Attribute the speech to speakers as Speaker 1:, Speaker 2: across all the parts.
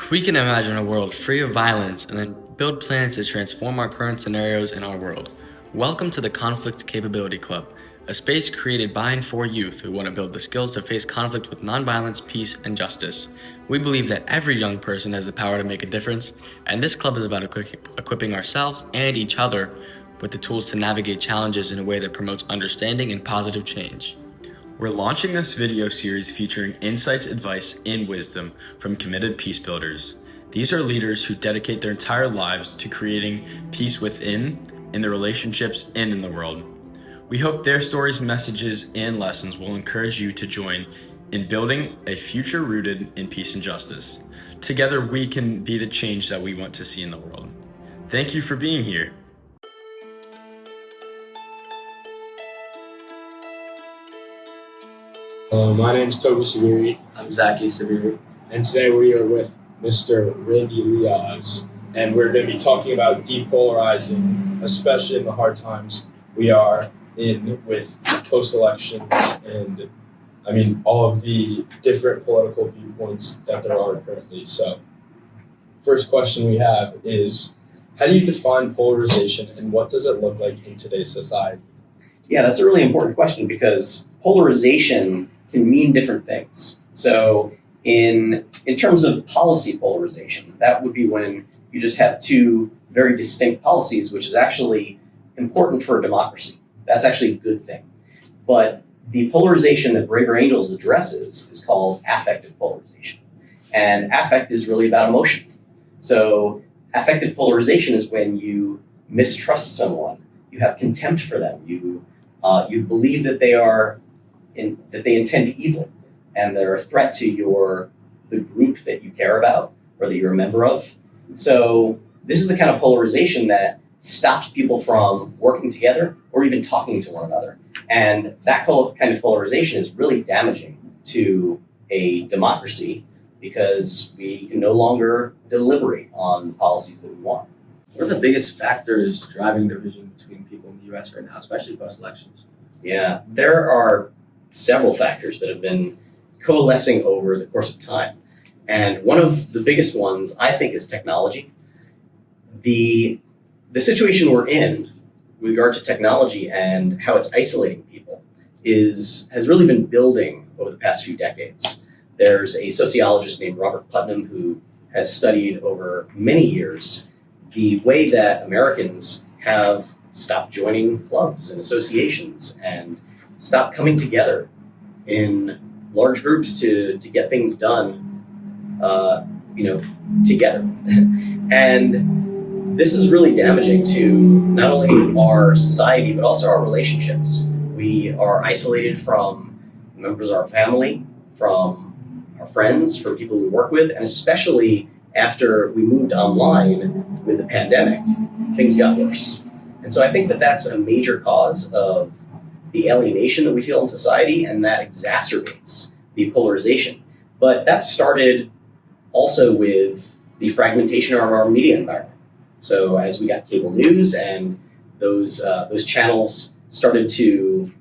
Speaker 1: We can imagine a world free of violence and then build plans to transform our current scenarios in our world. Welcome to the Conflict Capability Club, a space created by and for youth who want to build the skills to face conflict with nonviolence, peace, and justice. We believe that every young person has the power to make a difference, and this club is about equipping ourselves and each other with the tools to navigate challenges in a way that promotes understanding and positive change.
Speaker 2: We're launching this video series featuring insights, advice, and wisdom from committed peace builders. These are leaders who dedicate their entire lives to creating peace within, in their relationships, and in the world. We hope their stories, messages, and lessons will encourage you to join in building a future rooted in peace and justice. Together, we can be the change that we want to see in the world. Thank you for being here.
Speaker 3: Hello, my name is Toby Sabiri,
Speaker 4: I'm Zaki Sabiri.
Speaker 3: and today we are with Mr. Randy Liaz, and we're going to be talking about depolarizing, especially in the hard times we are in with post-elections and, all of the different political viewpoints that there are currently. So, first question we have is, how do you define polarization, and what does it look like in today's society?
Speaker 4: Yeah, that's a really important question because polarization can mean different things. So in terms of policy polarization, that would be when you just have two very distinct policies, which is actually important for a democracy. That's actually a good thing. But the polarization that Braver Angels addresses is called affective polarization. And affect is really about emotion. So affective polarization is when you mistrust someone, you have contempt for them, you believe that they intend evil, and they're a threat to the group that you care about or that you're a member of. So this is the kind of polarization that stops people from working together or even talking to one another. And that kind of polarization is really damaging to a democracy because we can no longer deliberate on policies that we want.
Speaker 5: What are the biggest factors driving division between people in the U.S. right now, especially post-elections?
Speaker 4: Yeah, there are several factors that have been coalescing over the course of time. And one of the biggest ones, I think, is technology. The situation we're in with regard to technology and how it's isolating people has really been building over the past few decades. There's a sociologist named Robert Putnam who has studied over many years the way that Americans have stopped joining clubs and associations and stopped coming together in large groups to get things done, together. And this is really damaging to not only our society, but also our relationships. We are isolated from members of our family, from our friends, from people we work with, and especially after we moved online with the pandemic, things got worse. And so I think that that's a major cause of the alienation that we feel in society, and that exacerbates the polarization. But that started also with the fragmentation of our media environment. So as we got cable news and those channels started to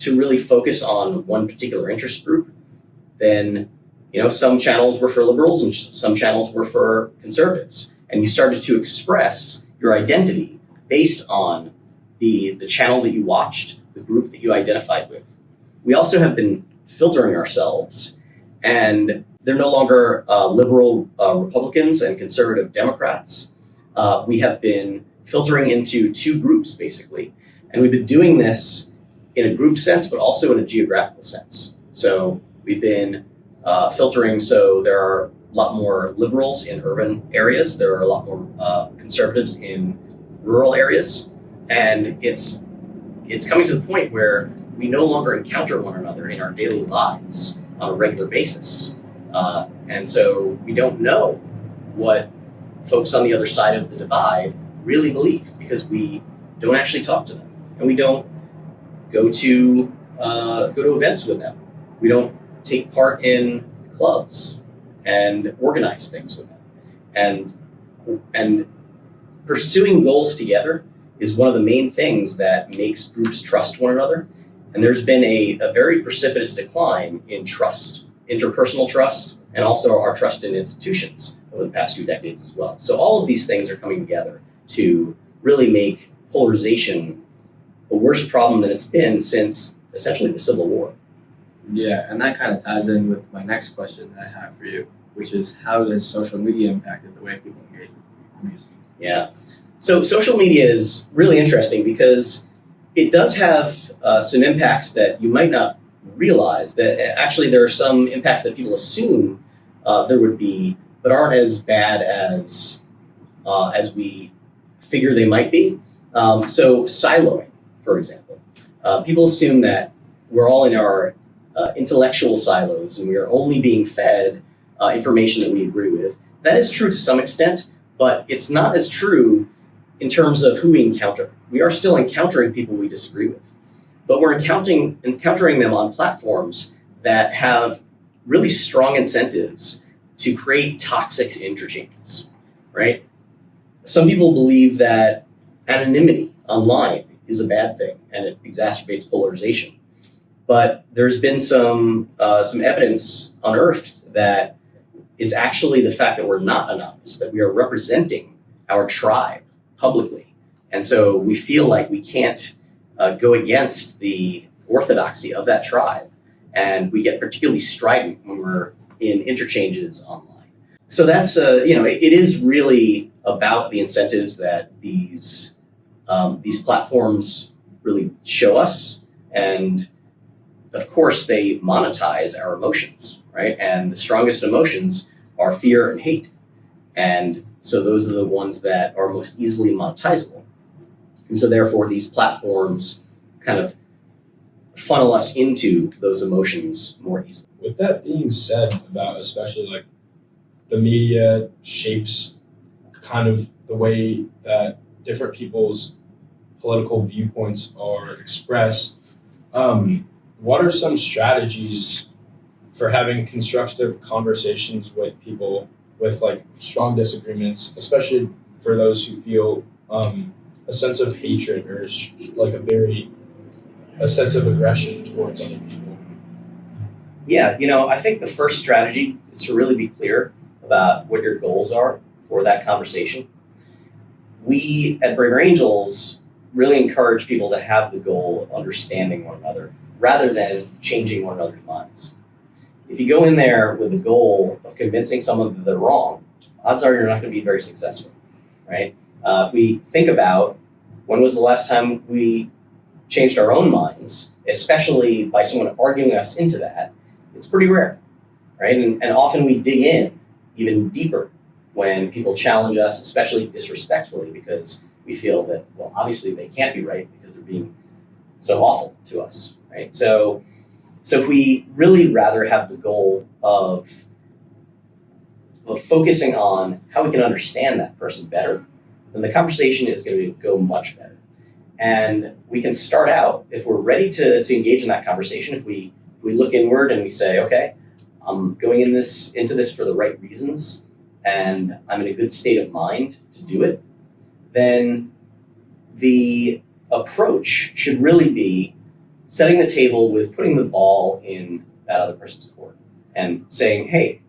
Speaker 4: really focus on one particular interest group, then some channels were for liberals and some channels were for conservatives, and you started to express your identity based on the channel that you watched, the group that you identified with. We also have been filtering ourselves, and they're no longer liberal Republicans and conservative Democrats. We have been filtering into two groups, basically. And we've been doing this in a group sense, but also in a geographical sense. So we've been filtering, so there are a lot more liberals in urban areas. There are a lot more conservatives in rural areas. And it's coming to the point where we no longer encounter one another in our daily lives on a regular basis. And so we don't know what folks on the other side of the divide really believe because we don't actually talk to them, and we don't go to events with them. We don't take part in clubs and organize things with them. And pursuing goals together is one of the main things that makes groups trust one another. And there's been a very precipitous decline in trust, interpersonal trust, and also our trust in institutions over the past few decades as well. So all of these things are coming together to really make polarization a worse problem than it's been since essentially the Civil War.
Speaker 5: Yeah, and that kind of ties in with my next question that I have for you, which is how does social media impacted the way people engage with music?
Speaker 4: Yeah. So social media is really interesting because it does have some impacts that you might not realize. That actually there are some impacts that people assume there would be, but aren't as bad as we figure they might be. So siloing, for example, people assume that we're all in our intellectual silos and we are only being fed information that we agree with. That is true to some extent, but it's not as true in terms of who we encounter. We are still encountering people we disagree with, but we're encountering them on platforms that have really strong incentives to create toxic interchanges, right? Some people believe that anonymity online is a bad thing and it exacerbates polarization. But there's been some evidence unearthed that it's actually the fact that we're not anonymous, that we are representing our tribe publicly. And so we feel like we can't go against the orthodoxy of that tribe. And we get particularly strident when we're in interchanges online. So that's, it is really about the incentives that these platforms really show us. And of course, they monetize our emotions, right? And the strongest emotions are fear and hate. And so those are the ones that are most easily monetizable. And so therefore, these platforms kind of funnel us into those emotions more easily.
Speaker 3: With that being said, about especially like the media shapes kind of the way that different people's political viewpoints are expressed, what are some strategies for having constructive conversations with people with like strong disagreements, especially for those who feel a sense of hatred or like a sense of aggression towards other people?
Speaker 4: Yeah, I think the first strategy is to really be clear about what your goals are for that conversation. We at Braver Angels really encourage people to have the goal of understanding one another rather than changing one another's minds. If you go in there with the goal of convincing someone that they're wrong, odds are you're not going to be very successful, right? If we think about when was the last time we changed our own minds, especially by someone arguing us into that, it's pretty rare, right? And often we dig in even deeper when people challenge us, especially disrespectfully, because we feel that, well, obviously they can't be right because they're being so awful to us, right? So if we really rather have the goal of focusing on how we can understand that person better, then the conversation is going to go much better. And we can start out, if we're ready to engage in that conversation, if we look inward and we say, okay, I'm going into this for the right reasons, and I'm in a good state of mind to do it, then the approach should really be setting the table with putting the ball in that other person's court and saying, hey,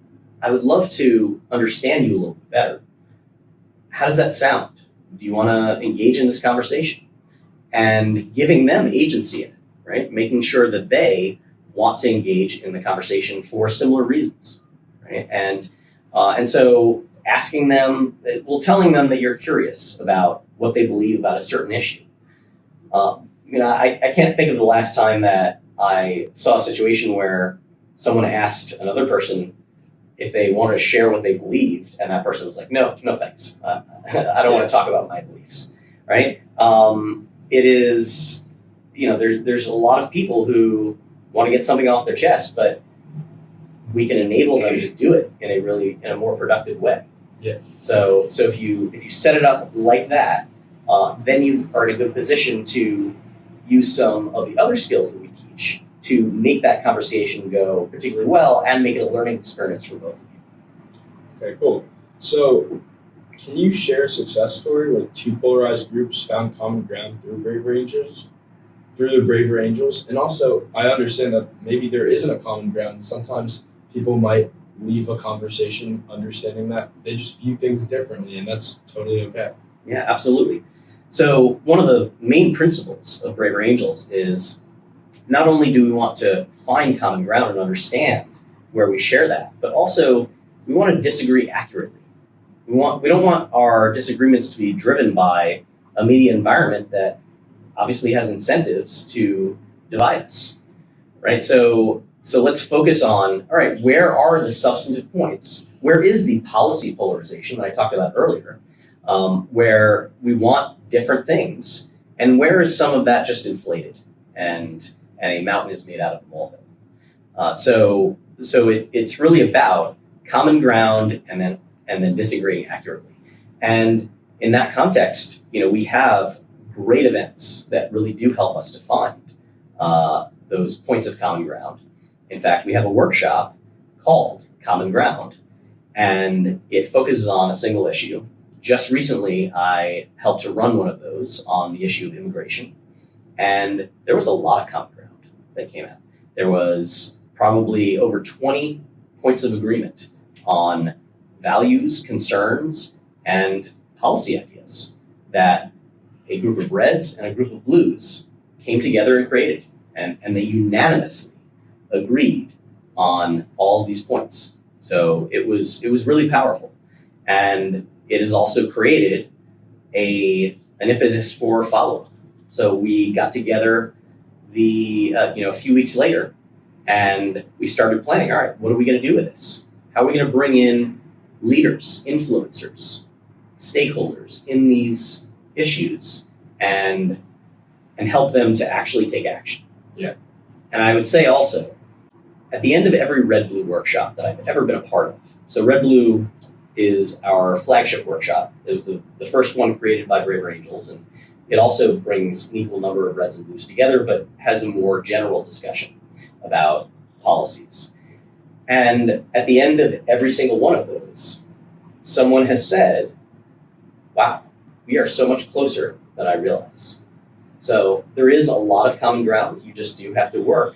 Speaker 4: I would love to understand you a little bit better. How does that sound? Do you want to engage in this conversation? And giving them agency in it, right? Making sure that they want to engage in the conversation for similar reasons, right? And so asking them, telling them that you're curious about what they believe about a certain issue. I can't think of the last time that I saw a situation where someone asked another person if they wanted to share what they believed, and that person was like, no thanks. I don't want to talk about my beliefs, right? It is, there's a lot of people who want to get something off their chest, but we can enable them to do it in a more productive way.
Speaker 3: Yeah.
Speaker 4: So if you set it up like that, then you are in a good position to use some of the other skills that we teach to make that conversation go particularly well and make it a learning experience for both of you.
Speaker 3: Okay, cool. So can you share a success story where two polarized groups found common ground through the Braver Angels? And also, I understand that maybe there isn't a common ground. Sometimes people might leave a conversation understanding that they just view things differently, and that's totally okay.
Speaker 4: Yeah, absolutely. So one of the main principles of Braver Angels is not only do we want to find common ground and understand where we share that, but also we want to disagree accurately. We don't want our disagreements to be driven by a media environment that obviously has incentives to divide us, right? So let's focus on, all right, where are the substantive points? Where is the policy polarization that I talked about earlier, where we want different things, and where is some of that just inflated and a mountain is made out of a molehill? It's really about common ground and then disagreeing accurately. And in that context, we have great events that really do help us to find those points of common ground. In fact, we have a workshop called Common Ground, and it focuses on a single issue. Just recently, I helped to run one of those on the issue of immigration, and there was a lot of common ground that came out. There was probably over 20 points of agreement on values, concerns, and policy ideas that a group of reds and a group of blues came together and created, and they unanimously agreed on all of these points. So it was really powerful, and it has also created an impetus for follow-up. So we got together a few weeks later, and we started planning. All right, what are we going to do with this? How are we going to bring in leaders, influencers, stakeholders in these issues and help them to actually take action?
Speaker 3: Yeah.
Speaker 4: And I would say also, at the end of every Red Blue workshop that I've ever been a part of, so Red Blue is our flagship workshop. It was the first one created by Braver Angels, and it also brings an equal number of Reds and Blues together, but has a more general discussion about policies. And at the end of every single one of those, someone has said, wow, we are so much closer than I realized. So there is a lot of common ground. You just do have to work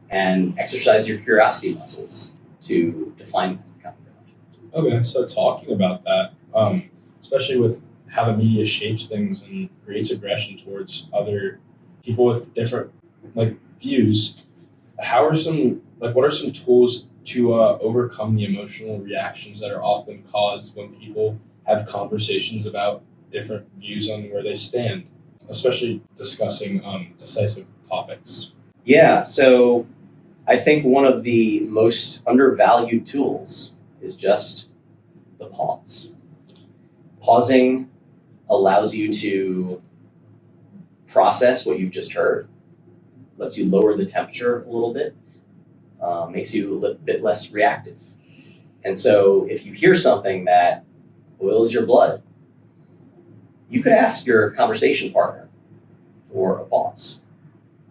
Speaker 4: and exercise your curiosity muscles to find common ground.
Speaker 3: Okay, so talking about that, especially with how the media shapes things and creates aggression towards other people with different views, what are some tools to overcome the emotional reactions that are often caused when people have conversations about different views on where they stand, especially discussing decisive topics?
Speaker 4: Yeah, so I think one of the most undervalued tools is just the pause. Pausing allows you to process what you've just heard, lets you lower the temperature a little bit, makes you a little bit less reactive. And so if you hear something that boils your blood, you could ask your conversation partner for a pause.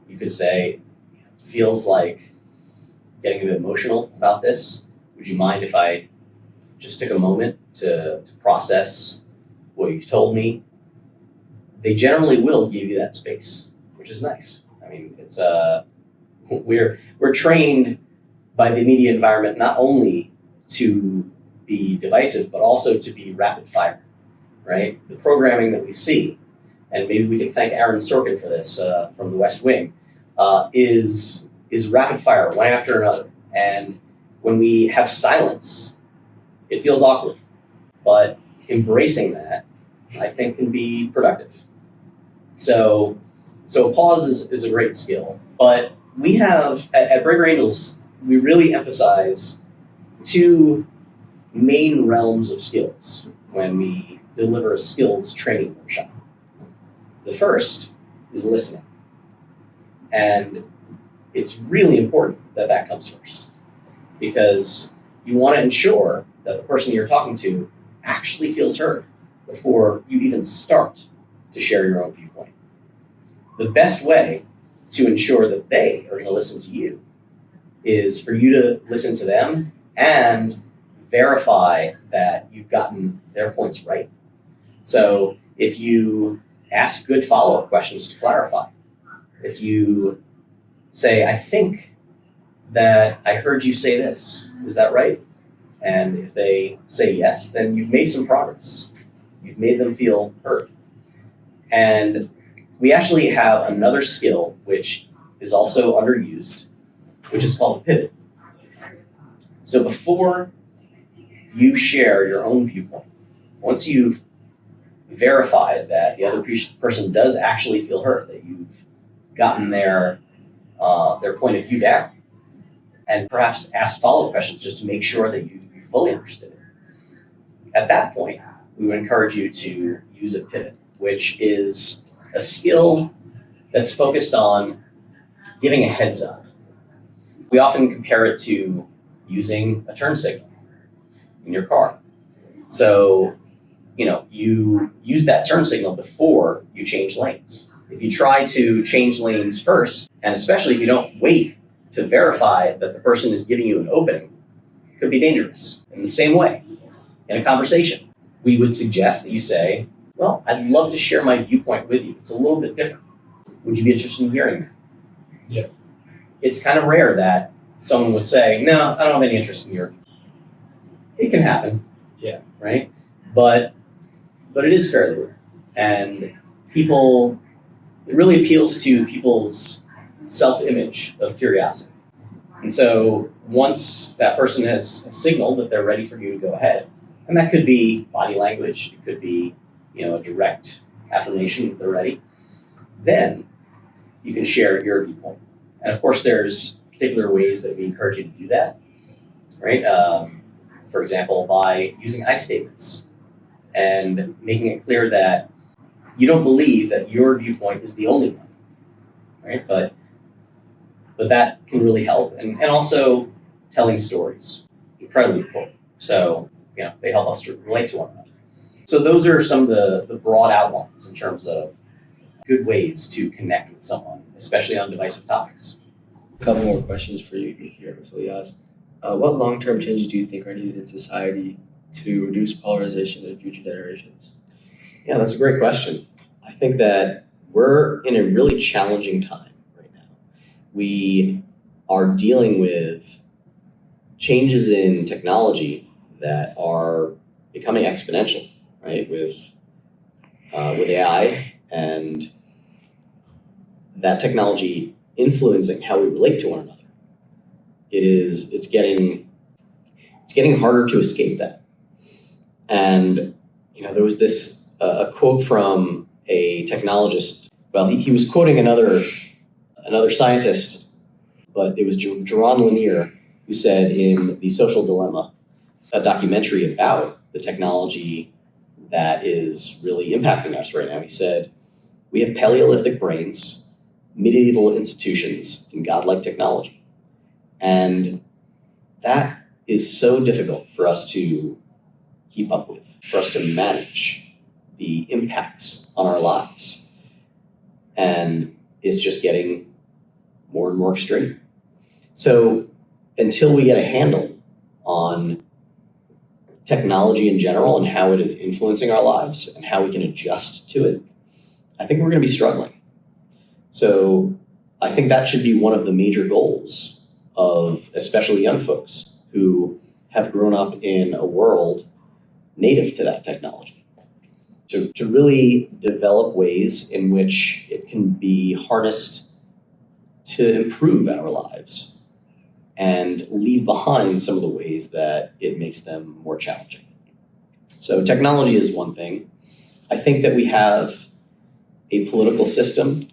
Speaker 4: You could say, it feels like getting a bit emotional about this. Would you mind if I just took a moment to process what you've told me? They generally will give you that space, which is nice. I mean, it's we're trained by the media environment not only to be divisive, but also to be rapid fire, right? The programming that we see, and maybe we can thank Aaron Sorkin for this from the West Wing, is rapid fire, one after another. And when we have silence, it feels awkward. But embracing that, I think, can be productive. So a pause is a great skill. But we have, at Braver Angels, we really emphasize two main realms of skills when we deliver a skills training workshop. The first is listening. And it's really important that comes first, because you want to ensure that the person you're talking to actually feels heard before you even start to share your own viewpoint. The best way to ensure that they are going to listen to you is for you to listen to them and verify that you've gotten their points right. So if you ask good follow-up questions to clarify, if you say, I think that I heard you say this, is that right? And if they say yes, then you've made some progress. You've made them feel heard. And we actually have another skill which is also underused, which is called a pivot. So before you share your own viewpoint, once you've verified that the other person does actually feel heard, that you've gotten their point of view down, and perhaps ask follow-up questions just to make sure that you fully understood it. At that point, we would encourage you to use a pivot, which is a skill that's focused on giving a heads up. We often compare it to using a turn signal in your car. So, you use that turn signal before you change lanes. If you try to change lanes first, and especially if you don't wait to verify that the person is giving you an opening, it could be dangerous. In the same way, in a conversation, we would suggest that you say, well, I'd love to share my viewpoint with you. It's a little bit different. Would you be interested in hearing that?
Speaker 3: Yeah.
Speaker 4: It's kind of rare that someone would say, no, I don't have any interest in your view. It can happen.
Speaker 3: Yeah.
Speaker 4: Right? But it is fairly rare. And it really appeals to people's self-image of curiosity. And so once that person has signaled that they're ready for you to go ahead, and that could be body language, it could be, a direct affirmation that they're ready, then you can share your viewpoint. And of course, there's particular ways that we encourage you to do that, right? For example, by using I statements and making it clear that you don't believe that your viewpoint is the only one, right? But that can really help. And also telling stories, incredibly important. So, they help us to relate to one another. So those are some of the broad outlines in terms of good ways to connect with someone, especially on divisive topics.
Speaker 5: A couple more questions for you here, Elias. What long-term changes do you think are needed in society to reduce polarization in future generations?
Speaker 4: Yeah, that's a great question. I think that we're in a really challenging time right now. We are dealing with changes in technology that are becoming exponential, right? With AI and that technology influencing how we relate to one another. It's getting harder to escape that. And there was this a quote from a technologist. Well, he was quoting another scientist, but it was Jaron Lanier who said in The Social Dilemma, a documentary about the technology that is really impacting us right now. He said, "We have Paleolithic brains, medieval institutions, and godlike technology." And that is so difficult for us to keep up with, for us to manage the impacts on our lives. And it's just getting more and more extreme. So until we get a handle on technology in general and how it is influencing our lives and how we can adjust to it, I think we're going to be struggling. So I think that should be one of the major goals of especially young folks who have grown up in a world native to that technology. To really develop ways in which it can be harnessed to improve our lives and leave behind some of the ways that it makes them more challenging. So technology is one thing. I think that we have a political system.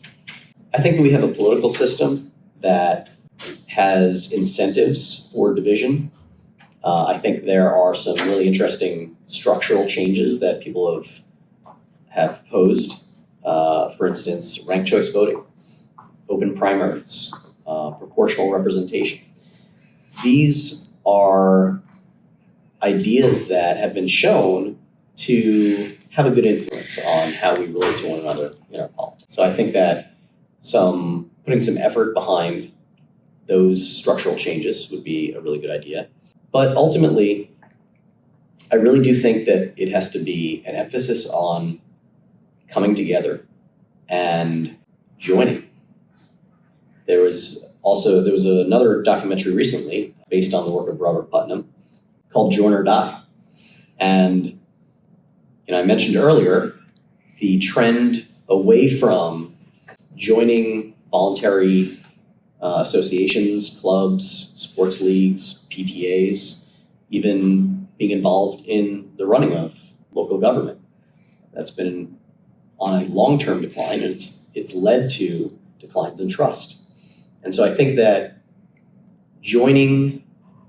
Speaker 4: That has incentives for division. I think there are some really interesting structural changes that people have proposed. For instance, ranked choice voting, open primaries, proportional representation. These are ideas that have been shown to have a good influence on how we relate to one another in our politics. So I think that putting some effort behind those structural changes would be a really good idea. But ultimately, I really do think that it has to be an emphasis on coming together and joining. There was another documentary recently based on the work of Robert Putnam called Join or Die. And I mentioned earlier the trend away from joining voluntary associations, clubs, sports leagues, PTAs, even being involved in the running of local government. That's been on a long-term decline, and it's led to declines in trust. And so I think that joining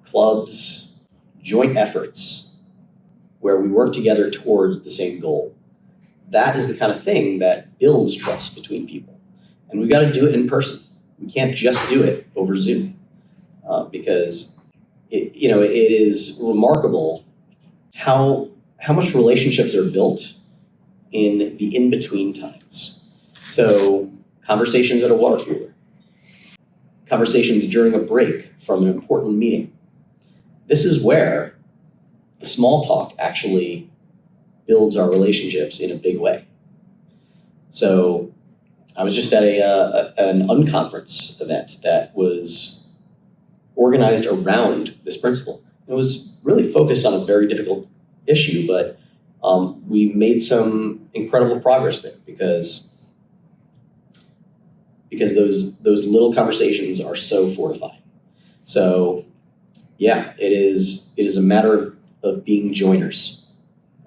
Speaker 4: clubs, joint efforts, where we work together towards the same goal, that is the kind of thing that builds trust between people. And we've got to do it in person. We can't just do it over Zoom because it is remarkable how much relationships are built in the in-between times. So conversations at a water cooler, conversations during a break from an important meeting. This is where the small talk actually builds our relationships in a big way. So I was just at an unconference event that was organized around this principle. It was really focused on a very difficult issue, but we made some incredible progress there because those little conversations are so fortifying. So yeah, it is a matter of being joiners.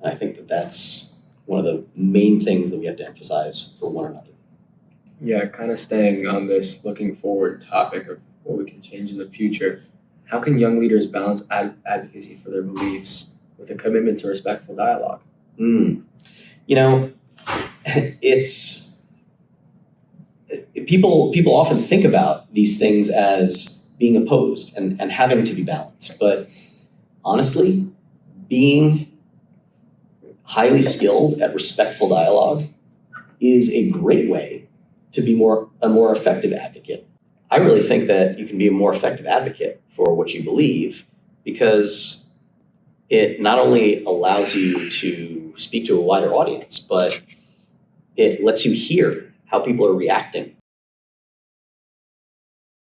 Speaker 4: And I think that that's one of the main things that we have to emphasize for one another.
Speaker 5: Yeah, kind of staying on this looking forward topic of what we can change in the future. How can young leaders balance advocacy for their beliefs with a commitment to respectful dialogue?
Speaker 4: It's people often think about these things as being opposed and having to be balanced. But honestly, being highly skilled at respectful dialogue is a great way to be a more effective advocate. I really think that you can be a more effective advocate for what you believe because it not only allows you to speak to a wider audience, but it lets you hear how people are reacting